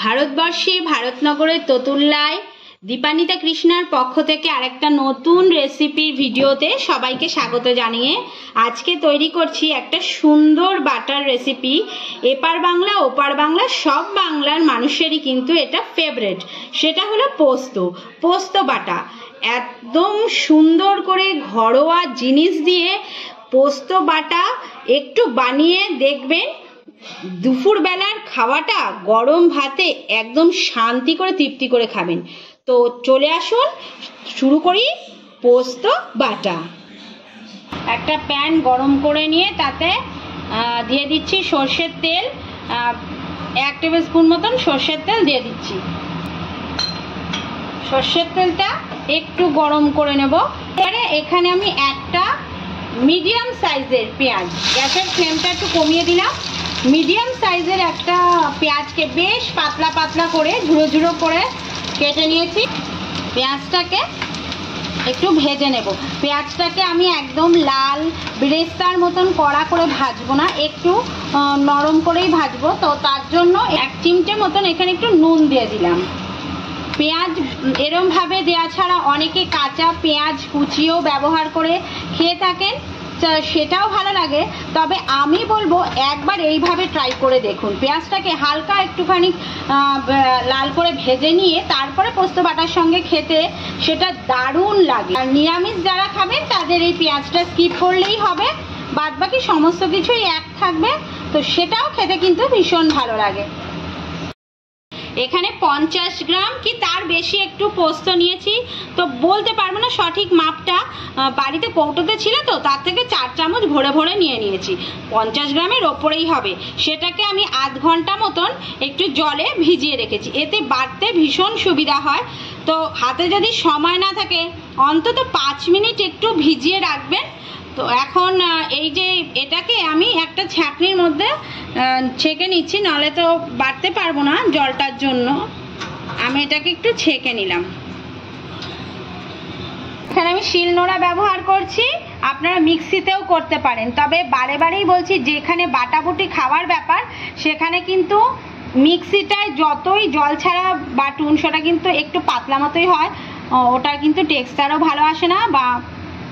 ভারতবর্ষে ভারতনগরের ততুল্লায় দীপান্বিতা কৃষ্ণার পক্ষ থেকে আরেকটা নতুন রেসিপির ভিডিওতে সবাইকে স্বাগত জানিয়ে আজকে তৈরি করছি একটা সুন্দর বাটার রেসিপি। এপার বাংলা ওপার বাংলা সব বাংলার মানুষেরই কিন্তু এটা ফেভারিট, সেটা হলো পোস্ত বাটা। একদম সুন্দর করে ঘরোয়া জিনিস দিয়ে পোস্ত বাটা একটু বানিয়ে দেখবেন, দুপুর বেলার খাওয়াটা গরম ভাতে একদম শান্তি করে তৃপ্তি করে খাবেন। তো চলে আসুন শুরু করি পোস্ত বাটা। একটা প্যান গরম করে নিয়ে তাতে দিয়ে দিচ্ছি সর্ষের তেল, 1 টেবিল স্পুন মতন সর্ষের তেল দিয়ে দিচ্ছি। সর্ষের তেলটা একটু গরম করে নেব। এবারে এখানে আমি একটা মিডিয়াম সাইজের পেঁয়াজ, গ্যাসের ফ্লেমটা একটু কমিয়ে দিলাম। মিডিয়াম সাইজের একটা পেঁয়াজকে বেশ পাতলা পাতলা করে ঝুড়ো ঝুড়ো করে কেটে নিয়েছি। পেঁয়াজটাকে একটু ভেজে নেব। পেঁয়াজটাকে আমি একদম লাল বেরেস্তার মতন কড়া করে ভাজবো না, একটু নরম করেই ভাজবো। তো তার জন্য 1 চিমটে মতন এখানে একটু নুন দিয়ে দিলাম। পেঁয়াজ এরমভাবে দেওয়া ছাড়া অনেকে কাঁচা পেঁয়াজ কুচিও ব্যবহার করে খেয়ে থাকেন, সেটাও ভালো লাগে। তবে আমি বলবো একবার এইভাবে ট্রাই করে দেখুন। পেঁয়াজটাকে হালকা একটুখানি লাল করে ভেজে নিয়ে তারপরে পোস্ত বাটার সঙ্গে খেতে সেটা দারুণ লাগে। আর নিরামিষ যারা খাবেন তাদের এই পেঁয়াজটা স্কিপ করলেই হবে, বাদবাকি সমস্ত কিছুই এক থাকবে, তো সেটাও খেতে কিন্তু ভীষণ ভালো লাগে। এখানে 50 গ্রাম কি তার বেশি একটু পোস্ত নিয়েছি, তো বলতে পারবো না সঠিক মাপটা, বাড়িতে কৌটোতে ছিল তো তার থেকে 4 চামচ ভরে ভরে নিয়ে নিয়েছি। 50 গ্রামের ওপরেই হবে। সেটাকে আমি আধ ঘন্টা মতন একটু জলে ভিজিয়ে রেখেছি, এতে বাটতে ভীষণ সুবিধা হয়। তো হাতে যদি সময় না থাকে অন্তত 5 মিনিট একটু ভিজিয়ে রাখবেন। তো এখন এই যে এটাকে আমি একটা ছাঁকনির মধ্যে ছেঁকে নিচ্ছি, নাহলে তো বাটতে পারবো না জলটার জন্য। আমি এটাকে একটু ছেঁকে নিলাম। এখানে আমি শিলনোড়া ব্যবহার করছি, আপনারা মিক্সিতেও করতে পারেন। তবে বারে বারেই বলছি, যেখানে বাটাবুটি খাওয়ার ব্যাপার সেখানে কিন্তু মিক্সিটায় যতই জল ছাড়া বাটুন সেটা কিন্তু একটু পাতলা মতোই হয়, ওটা কিন্তু টেক্সচারও ভালো আসে না, বা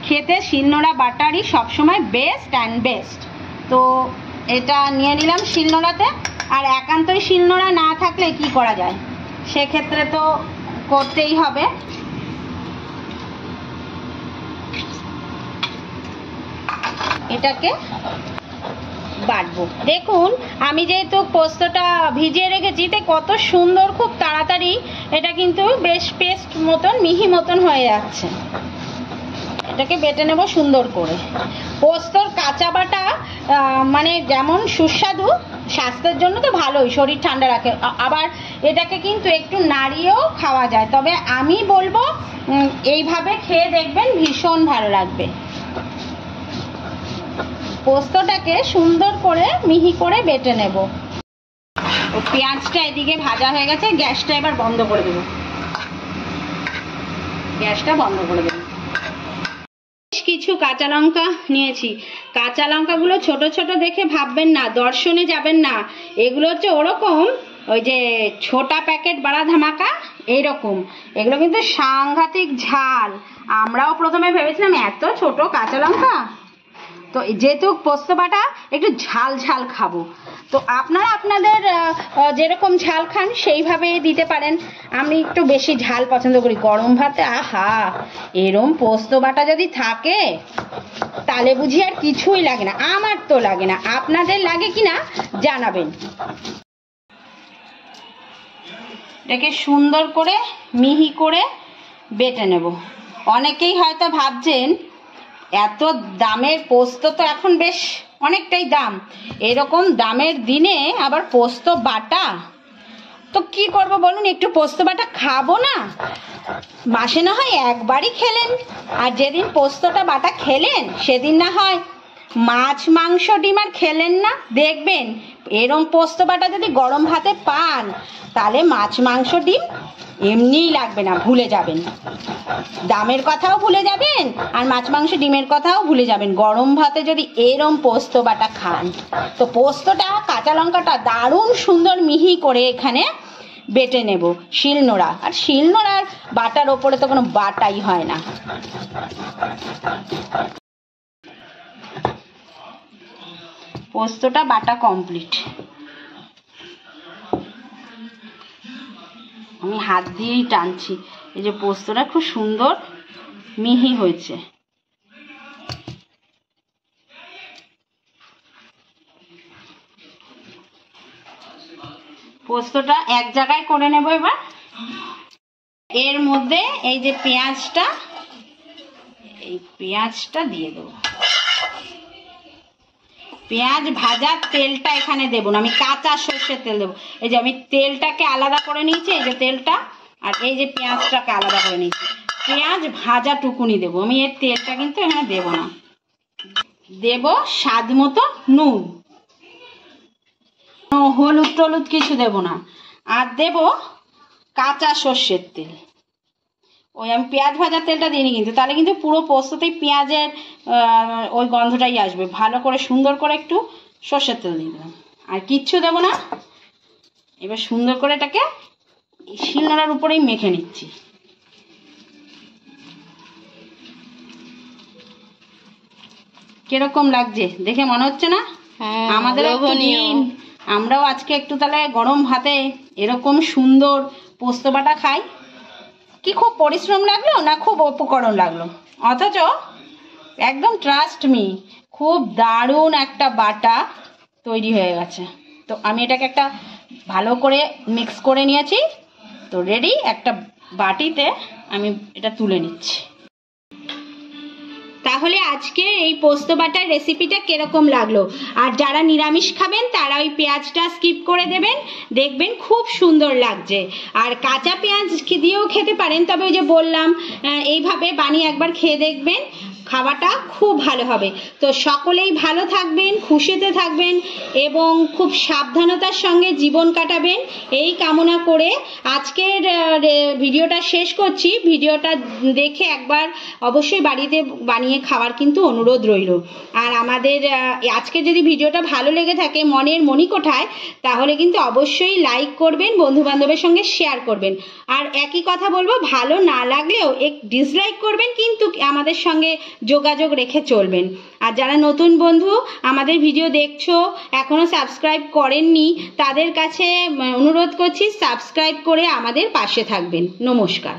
খেতে শিলনোড়া বাটারই সবসময় বেস্ট অ্যান্ড বেস্ট। তো এটা নিয়ে নিলাম শিলনোড়াতে। আর একান্তই শিলনোড়া না থাকলে কি করা যায়, সেক্ষেত্রে তো করতেই হবে। এটাকে বাটবো। দেখুন আমি যেহেতু পোস্তটা ভিজিয়ে রেখেছি তাই কত সুন্দর, খুব তাড়াতাড়ি এটা কিন্তু বেশ পেস্ট মতন মিহি মতন হয়ে যাচ্ছে। এটাকে বেটে নেব সুন্দর করে। পোস্তর কাঁচা বাটা মানে যেমন সুস্বাদু, স্বাস্থ্যের জন্য তো ভালোই, শরীর ঠান্ডা রাখে, আবার এটাকে কিন্তু একটু নাড়িয়েও খাওয়া যায়। তবে আমি বলবো এইভাবে খেয়ে দেখবেন, ভীষণ ভালো লাগবে। পোস্তটাকে সুন্দর করে মিহি করে বেটে নেব। ও পেঁয়াজটা এদিকে ভাজা হয়ে গেছে, গ্যাসটা এবার বন্ধ করে দেব। গ্যাসটা বন্ধ করে দেব। কিছু কাঁচা লঙ্কা নিয়েছি। কাঁচা লঙ্কাগুলো ছোট ছোট দেখে ভাববেন না, দর্শনে যাবেন না। এগুলো হচ্ছে ওরকম ওই যে ছোটা প্যাকেট বাড়া ধামাকা এইরকম। এগুলো কিন্তু সাংঘাতিক ঝাল। আমরাও প্রথমে ভেবেছিলাম এত ছোট কাঁচা লঙ্কা, তো যেহেতু পোস্ত বাটা একটু ঝাল ঝাল খাবো, তো আপনারা আপনাদের যেরকম ঝাল খান সেইভাবেই দিতে পারেন। আমি একটু বেশি ঝাল পছন্দ করি গরম ভাতে। আহা, এরম পোস্ত বাটা যদি থাকে তাহলে বুঝি আর কিছুই লাগে না। আমার তো লাগে না, আপনাদের লাগে কিনা জানাবেন। এটাকে সুন্দর করে মিহি করে বেটে নেব। অনেকেই হয়তো ভাবছেন এত দামের পোস্ত তো এখন বেশ অনেকটাই দাম, এরকম দামের দিনে আবার পোস্ত বাটা, তো কি করব বলুন, একটু পোস্ত বাটা খাবো না? মাসে না হয় একবারই খেলেন, আর যেদিন পোস্তটা বাটা খেলেন সেদিন না হয় মাছ মাংস ডিম আর খেলেন না। দেখবেন এরম পোস্ত বাটা যদি গরম ভাতে পান তাহলে মাছ মাংস ডিম এমনিই লাগবে না, ভুলে যাবেন। দামের কথাও ভুলে যাবেন আর মাছ মাংস ডিমের কথাও ভুলে যাবেন গরম ভাতে যদি এরম পোস্ত বাটা খান। তো পোস্তটা কাঁচা লঙ্কাটা দারুণ সুন্দর মিহি করে এখানে বেটে নেব শিলনোড়া। আর শিলনোড়ার বাটার ওপরে তো কোনো বাটাই হয় না। পোস্তটা বাটা কমপ্লিট। আমি হাত দিয়েই টানছি, এই যে পোস্তটা খুব সুন্দর মিহি হয়েছে। পোস্তটা এক জায়গায় করে নেব। এবার এর মধ্যে এই যে পেঁয়াজটা, এই পেঁয়াজটা দিয়ে দেবো। পেঁয়াজ ভাজার তেলটা এখানে দেবো না, আমি কাঁচা সর্ষের তেল দেবো। এই যে আমি তেলটাকে আলাদা করে নিয়েছি, এই যে তেলটা, আর এই যে পেঁয়াজটাকে আলাদা করে নিয়েছি। পেঁয়াজ ভাজা টুকুনি দেবো আমি, এর তেলটা কিন্তু এখানে দেবো না। দেব স্বাদ মতো নুন, হলুদ টলুদ কিছু দেব না। আর দেব কাঁচা সর্ষের তেল। ওই আমি পেঁয়াজ ভাজার তেলটা দিইনি কিন্তু, তাহলে কিন্তু পুরো পোস্ততেই পেঁয়াজের ওই গন্ধটাই আসবে। ভালো করে সুন্দর করে একটু সর্ষের তেল দিয়ে দিলাম, আর কিচ্ছু দেবো না। এবার সুন্দর করে এটাকে শিলনোড়ার উপরেই মেখে নিচ্ছি। কিরকম লাগছে দেখে মনে হচ্ছে না? আমাদের আমরাও আজকে একটু তাহলে গরম ভাতে এরকম সুন্দর পোস্ত বাটা খাই। কি খুব পরিশ্রম লাগলো না খুব উপকরণ লাগলো, অথচ একদম ট্রাস্ট মি খুব দারুণ একটা বাটা তৈরি হয়ে গেছে। তো আমি এটাকে একটা ভালো করে মিক্স করে নিয়েছি, তো রেডি। একটা বাটিতে আমি এটা তুলে নিচ্ছি। তাহলে আজকে এই পোস্ত বাটার রেসিপিটা কিরকম লাগলো? আর যারা নিরামিষ খাবেন তারা ওই পেঁয়াজটা স্কিপ করে দেবেন, দেখবেন খুব সুন্দর লাগছে। আর কাঁচা পেঁয়াজ দিয়েও খেতে পারেন, তবে ওই যে বললাম এইভাবে বানিয়ে একবার খেয়ে দেখবেন, খাওয়াটা খুব ভালো হবে। তো সকলেই ভালো থাকবেন, খুশিতে থাকবেন এবং খুব সাবধানতার সঙ্গে জীবন কাটাবেন, এই কামনা করে আজকের ভিডিওটা শেষ করছি। ভিডিওটা দেখে একবার অবশ্যই বাড়িতে বানিয়ে খাওয়ার কিন্তু অনুরোধ রইল। আর আমাদের আজকে যদি ভিডিওটা ভালো লেগে থাকে মনের মণিকোঠায়, তাহলে কিন্তু অবশ্যই লাইক করবেন, বন্ধু বান্ধবের সঙ্গে শেয়ার করবেন। আর একই কথা বলবো, ভালো না লাগলেও এক ডিসলাইক করবেন, কিন্তু আমাদের সঙ্গে যোগাযোগ রেখে চলবেন। আর যারা নতুন বন্ধু আমাদের ভিডিও দেখছো এখনো সাবস্ক্রাইব করেননি, তাদের কাছে অনুরোধ করছি সাবস্ক্রাইব করে আমাদের পাশে থাকবেন। নমস্কার।